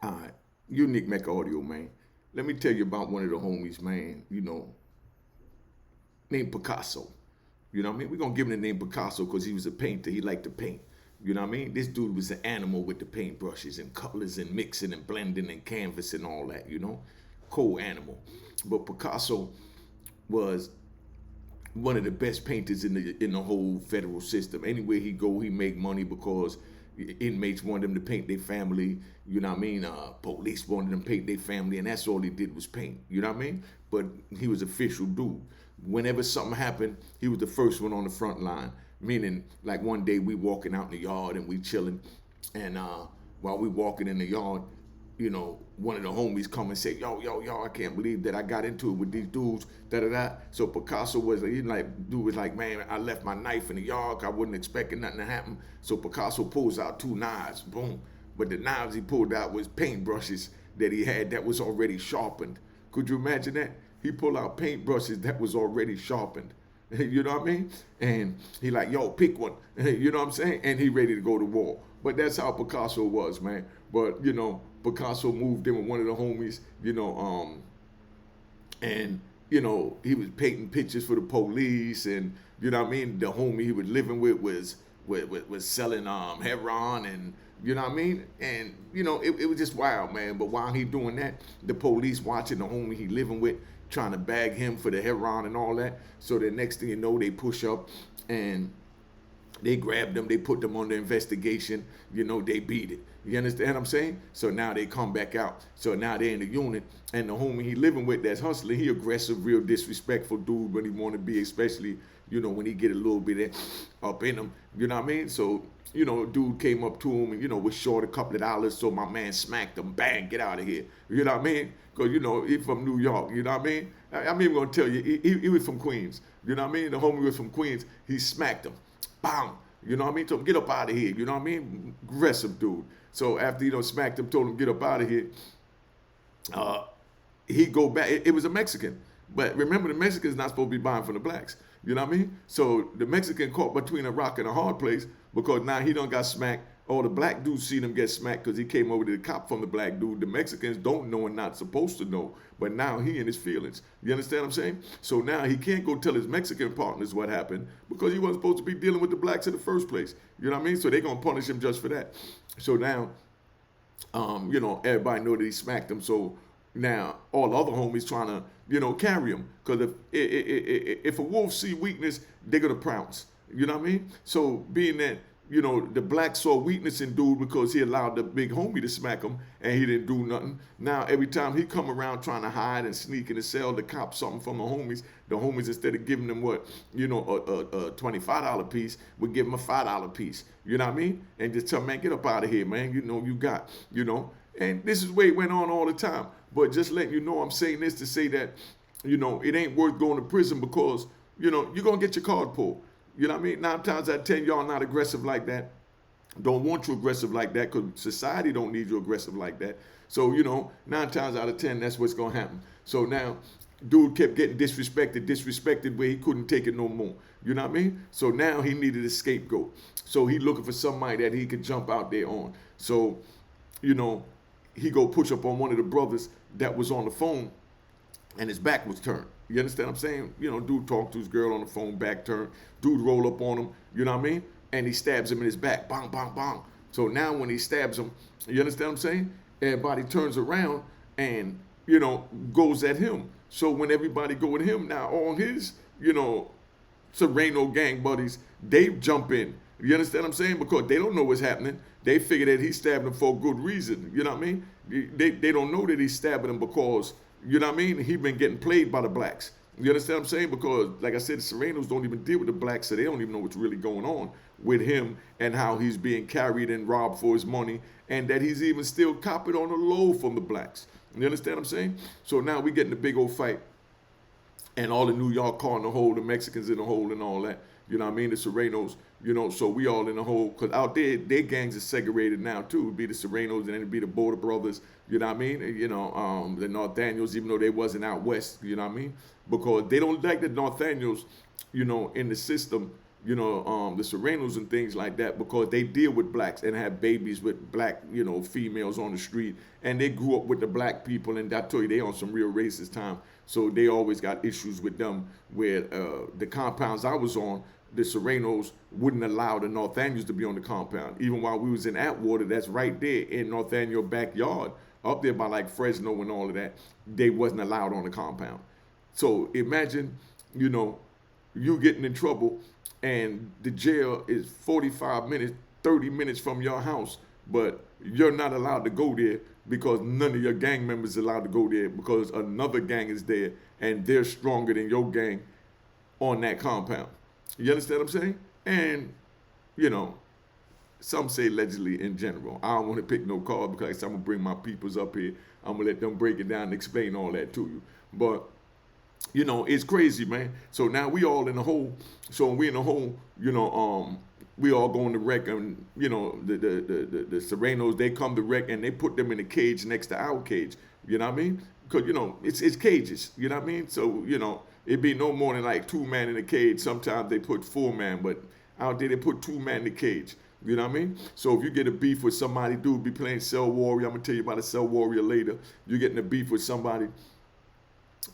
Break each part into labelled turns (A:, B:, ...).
A: All right, unique Mecca audio, man. Let me tell you about one of the homies, man. Named Picasso. You know what I mean? We're gonna give him the name Picasso because he was a painter. He liked to paint. You know what I mean? This dude was an animal with the paintbrushes and colors and mixing and blending and canvas and all that. Cool animal. But Picasso was one of the best painters in the whole federal system. Anywhere he go, he make money because inmates wanted him to paint their family. You know what I mean? Police wanted him to paint their family, and that's all he did was paint. You know what I mean? But he was official dude. Whenever something happened, he was the first one on the front line. Meaning, like one day we walking out in the yard and we chilling, and while we walking in the yard, one of the homies come and say, yo, I can't believe that I got into it with these dudes, da da da. So Picasso dude was like, man, I left my knife in the yard. I wasn't expecting nothing to happen. So Picasso pulls out two knives, boom. But the knives he pulled out was paintbrushes that he had that was already sharpened. Could you imagine that? He pulled out paintbrushes that was already sharpened. You know what I mean? And he like, yo, pick one. You know what I'm saying? And he ready to go to war. But that's how Picasso was, man. But Picasso moved in with one of the homies, and he was painting pictures for the police, and you know what I mean. The homie he was living with was selling heroin, and you know what I mean. And it was just wild, man. But while he doing that, the police watching the homie he living with, trying to bag him for the heroin and all that. So the next thing you know, they push up and they grabbed them, they put them on the investigation, they beat it. You understand what I'm saying? So now they come back out. So now they in the unit, and the homie he living with that's hustling, he aggressive, real disrespectful dude when he want to be, especially, when he get a little bit up in him. You know what I mean? So, dude came up to him and, was short a couple of dollars. So my man smacked him, bang, get out of here. You know what I mean? Because, he's from New York. You know what I mean? I'm even going to tell you, he was from Queens. You know what I mean? The homie was from Queens. He smacked him. Bam. You know what I mean? Told him, get up out of here. You know what I mean? Aggressive dude. So after, smacked him, told him, get up out of here. He go back. It was a Mexican. But remember, the Mexicans not supposed to be buying from the blacks. You know what I mean? So the Mexican caught between a rock and a hard place because now he done got smacked. All the black dudes seen him get smacked because he came over to the cop from the black dude. The Mexicans don't know and not supposed to know. But now he in his feelings. You understand what I'm saying? So now he can't go tell his Mexican partners what happened because he wasn't supposed to be dealing with the blacks in the first place. You know what I mean? So they're going to punish him just for that. So now, everybody know that he smacked him. So now all the other homies trying to, carry him. Because if a wolf see weakness, they're going to pounce. You know what I mean? So being that, the black saw weakness in dude because he allowed the big homie to smack him and he didn't do nothing. Now every time he come around trying to hide and sneak in the cell to cop something from the homies instead of giving them what, a $25 piece, would give him a $5 piece. You know what I mean? And just tell him, man, get up out of here, man. You got. And this is where it went on all the time. But just letting you know, I'm saying this to say that, it ain't worth going to prison because, you're going to get your card pulled. You know what I mean? 9 times out of 10, y'all not aggressive like that. Don't want you aggressive like that because society don't need you aggressive like that. So, 9 times out of 10, that's what's going to happen. So now, dude kept getting disrespected where he couldn't take it no more. You know what I mean? So now he needed a scapegoat. So he looking for somebody that he could jump out there on. So, he go push up on one of the brothers that was on the phone and his back was turned. You understand what I'm saying? Dude talked to his girl on the phone, back turned. Dude roll up on him, you know what I mean? And he stabs him in his back, bang, bang, bang. So now when he stabs him, you understand what I'm saying? Everybody turns around and, goes at him. So when everybody go at him, now all his, Serrano gang buddies, they jump in. You understand what I'm saying? Because they don't know what's happening. They figure that he stabbed him for a good reason. You know what I mean? They don't know that he's stabbing him because, you know what I mean, he been getting played by the blacks. You understand what I'm saying? Because, like I said, the Serranos don't even deal with the blacks, so they don't even know what's really going on with him and how he's being carried and robbed for his money, and that he's even still copied on the low from the blacks. You understand what I'm saying? So now we get in a big old fight, and all the New York car in the hole, the Mexicans in the hole and all that. You know what I mean? The Serranos, so we all in the hole. Because out there, their gangs are segregated now, too. It'd be the Serranos and then it'd be the Border Brothers, you know what I mean? The Northaniels, even though they wasn't out west, you know what I mean? Because they don't like the Northaniels, in the system, the Serenos and things like that, because they deal with blacks and have babies with black, females on the street, and they grew up with the black people, and I tell you, they on some real racist time. So they always got issues with them, where the compounds I was on, the Serenos wouldn't allow the Northanians to be on the compound. Even while we was in Atwater, that's right there in Northaniel backyard, up there by like Fresno and all of that, they wasn't allowed on the compound. So imagine, you getting in trouble and the jail is 45 minutes, 30 minutes from your house, but you're not allowed to go there because none of your gang members are allowed to go there because another gang is there and they're stronger than your gang on that compound. You understand what I'm saying? And, some say allegedly in general. I don't want to pick no card because I'm going to bring my peoples up here. I'm going to let them break it down and explain all that to you. But it's crazy, man. So now we all in the hole. So when we in the hole, we all going to wreck, and the Serenos, they come to wreck, and they put them in a cage next to our cage. You know what I mean? Because it's cages. You know what I mean? So it'd be no more than like 2 man in a cage. Sometimes they put 4 man, but out there they put 2 man in the cage. You know what I mean? So if you get a beef with somebody, dude be playing Cell Warrior. I'm gonna tell you about a Cell Warrior later. You're getting a beef with somebody,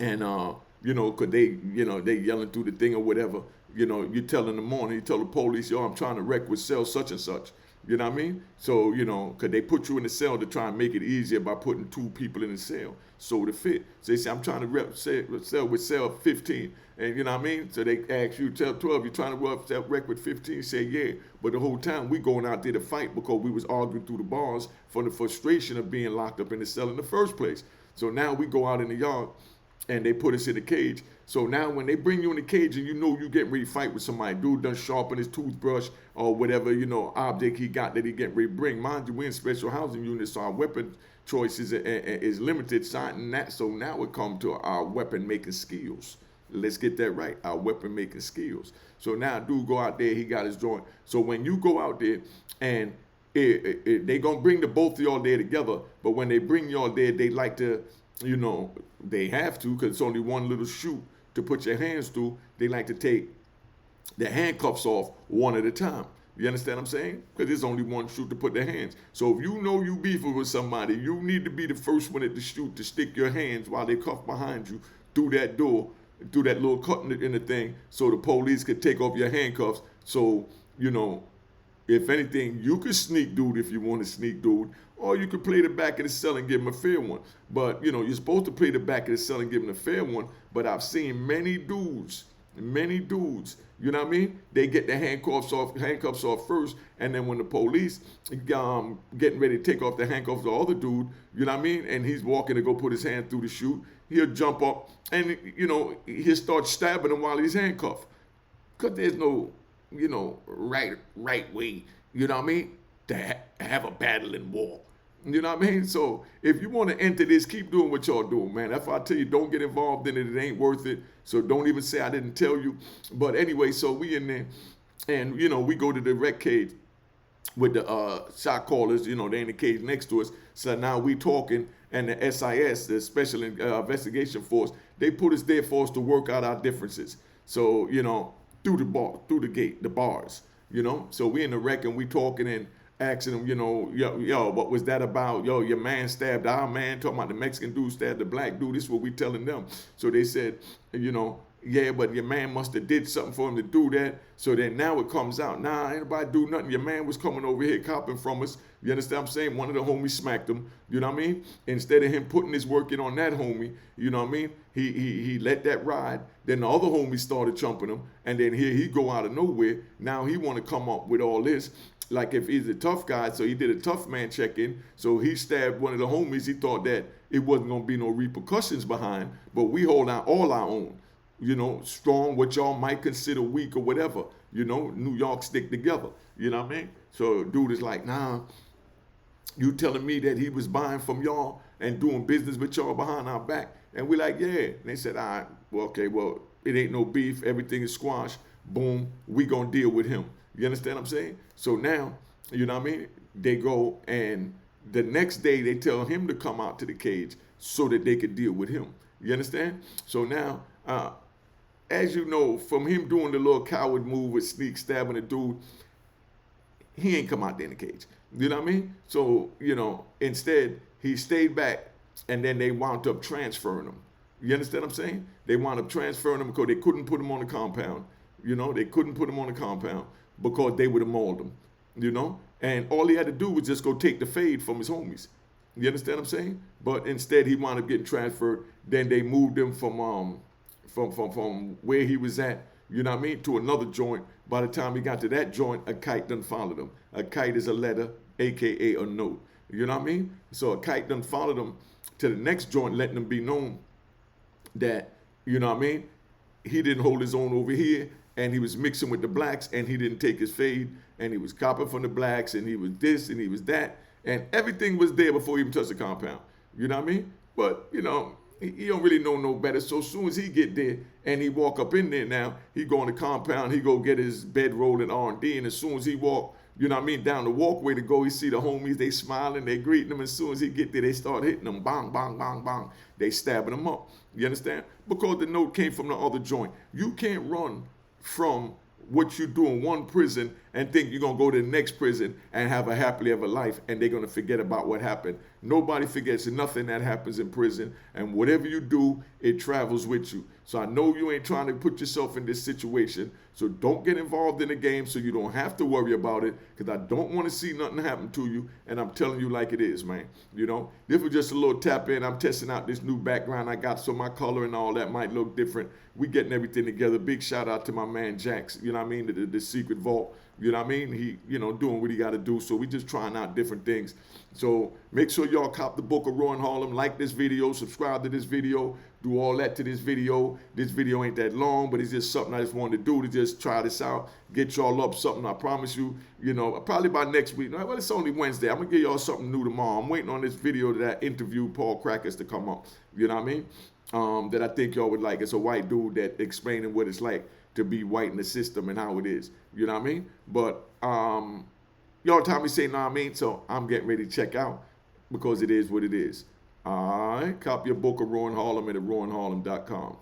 A: and cause they yelling through the thing or whatever. You tell in the morning, you tell the police, yo, I'm trying to wreck with cell such and such. You know what I mean? So, cause they put you in the cell to try and make it easier by putting 2 people in the cell. So to fit. So they say, I'm trying to sell with cell 15. And you know what I mean? So they ask you, tell 12, you're trying to wreck with 15? Say, yeah. But the whole time we going out there to fight because we was arguing through the bars for the frustration of being locked up in the cell in the first place. So now we go out in the yard and they put us in a cage. So now when they bring you in the cage and you getting ready to fight with somebody, dude done sharpen his toothbrush or whatever, object he got that he getting ready to bring. Mind you, we're in special housing units, so our weapon choices is limited. So now it come to our weapon making skills. Let's get that right, our weapon making skills. So now dude go out there, he got his joint. So when you go out there and they gonna bring the both of y'all there together, but when they bring y'all there, they like to, they have to, because it's only one little chute to put your hands through. They like to take the handcuffs off one at a time. You understand what I'm saying? Because there's only one chute to put their hands. So if you beefing with somebody, you need to be the first one at the chute to stick your hands while they cuff behind you through that door, through that little cut in the thing, so the police could take off your handcuffs. So, if anything, you could sneak dude if you want to sneak dude, or you could play the back of the cell and give him a fair one. But, you're supposed to play the back of the cell and give him a fair one. But I've seen many dudes, you know what I mean? They get the handcuffs off first, and then when the police getting ready to take off the handcuffs of the other dude, you know what I mean? And he's walking to go put his hand through the chute, he'll jump up and, he'll start stabbing him while he's handcuffed. Because there's no, right way, you know what I mean, to have a battle in war. You know what I mean? So if you want to enter this, keep doing what y'all doing, man. That's why I tell you, don't get involved in it. It ain't worth it. So don't even say I didn't tell you. But anyway, so we in there, and, we go to the rec cage with the shot callers. They in the cage next to us. So now we talking, and the SIS, the Special Investigation Force, they put us there for us to work out our differences. So, through the gate, the bars, So we in the rec and we talking and asking them, yo, what was that about? Yo, your man stabbed our man, talking about the Mexican dude stabbed the black dude. This is what we telling them. So they said, yeah, but your man must have did something for him to do that. So then now it comes out, nah, ain't nobody do nothing. Your man was coming over here copping from us. You understand what I'm saying? One of the homies smacked him, you know what I mean? Instead of him putting his work in on that homie, you know what I mean? He let that ride. Then the other homie started chumping him. And then here he go out of nowhere. Now he want to come up with all this. Like if he's a tough guy, so he did a tough man check-in. So he stabbed one of the homies. He thought that it wasn't going to be no repercussions behind. But we hold out all our own. Strong, what y'all might consider weak or whatever. New York stick together. You know what I mean? So dude is like, nah, you telling me that he was buying from y'all and doing business with y'all behind our back? And we're like, yeah. And they said, all right, well, okay, well, it ain't no beef. Everything is squashed. Boom, we gonna deal with him. You understand what I'm saying? So now, you know what I mean? They go and the next day they tell him to come out to the cage so that they could deal with him. You understand? So now, as you know, from him doing the little coward move with sneak stabbing the dude, he ain't come out there in the cage. You know what I mean? So, instead, he stayed back, and then they wound up transferring him. You understand what I'm saying? They wound up transferring him because they couldn't put him on the compound. They couldn't put him on the compound because they would have mauled him. And all he had to do was just go take the fade from his homies. You understand what I'm saying? But instead, he wound up getting transferred. Then they moved him from where he was at, to another joint. By the time he got to that joint, a kite done followed him. A kite is a letter, aka a note. You know what I mean? So a kite done followed him to the next joint, letting him be known that, he didn't hold his own over here, and he was mixing with the blacks, and he didn't take his fade, and he was copping from the blacks, and he was this, and he was that, and everything was there before he even touched the compound. You know what I mean? But, he don't really know no better. So as soon as he get there and he walk up in there now, he go on the compound, he go get his bedroll and R&D, and as soon as he walk, down the walkway to go, he see the homies, they smiling, they greeting him. As soon as he get there, they start hitting him, bang, bang, bang, bang. They stabbing him up. You understand? Because the note came from the other joint. You can't run from what you do in one prison and think you're going to go to the next prison and have a happily ever life, and they're going to forget about what happened. Nobody forgets nothing that happens in prison, and whatever you do, it travels with you. So I know you ain't trying to put yourself in this situation, so don't get involved in the game so you don't have to worry about it, because I don't want to see nothing happen to you, and I'm telling you like it is, man. This was just a little tap in. I'm testing out this new background I got, so my color and all that might look different. We getting everything together. Big shout out to my man Jax, the Secret Vault. You know what I mean? He, doing what he got to do. So we just trying out different things. So make sure y'all cop the book of Roy and Harlem, like this video, subscribe to this video, do all that to this video. This video ain't that long, but it's just something I just wanted to do to just try this out, get y'all up something. I promise you, probably by next week. Well, it's only Wednesday. I'm going to give y'all something new tomorrow. I'm waiting on this video that I interviewed Paul Crackers to come up. You know what I mean? That I think y'all would like. It's a white dude that explaining what it's like to be white in the system and how it is. You know what I mean? But y'all time me say, know what I mean? So I'm getting ready to check out because it is what it is. All right. Copy your book of Roy and Harlem at royandharlem.com.